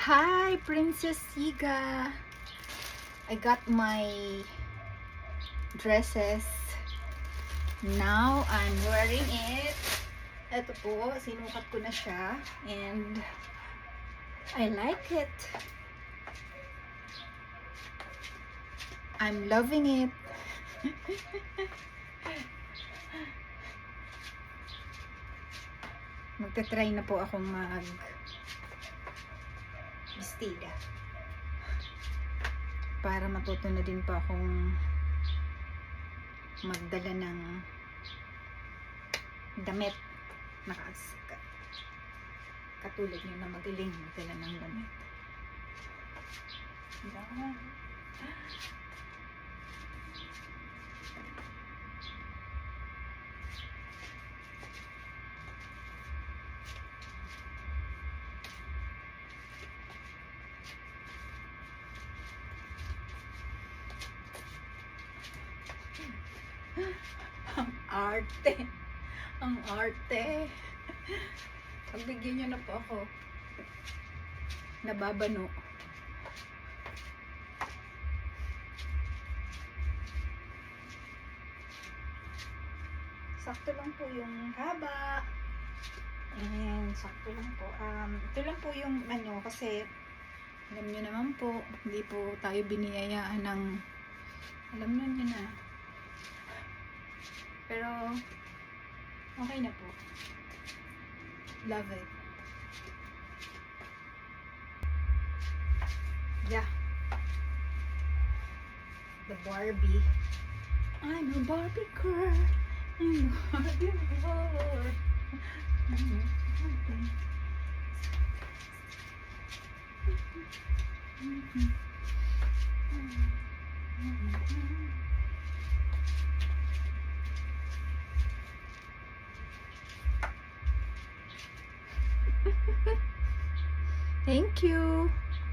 Hi, Princess Siga. I got my dresses. Now, I'm wearing it. Ito po, sinukat ko na siya. And I like it. I'm loving it. Magta-try na po akong bestida. Para matuto na din po akong magdala ng damit. Katulad nyo na magaling magdala ng damit. Yan. Ang arte. Ang arte. Pagbigyan nyo na po ako. Nababano. Sakto lang po yung haba. Ayan, sakto lang po. Ito lang po yung kasi alam nyo naman po, hindi po tayo biniyayaan ng alam nyo na. Pero, okay na po. Love it. Yeah. The Barbie. I'm a Barbie girl. I'm a Barbie girl. Thank you.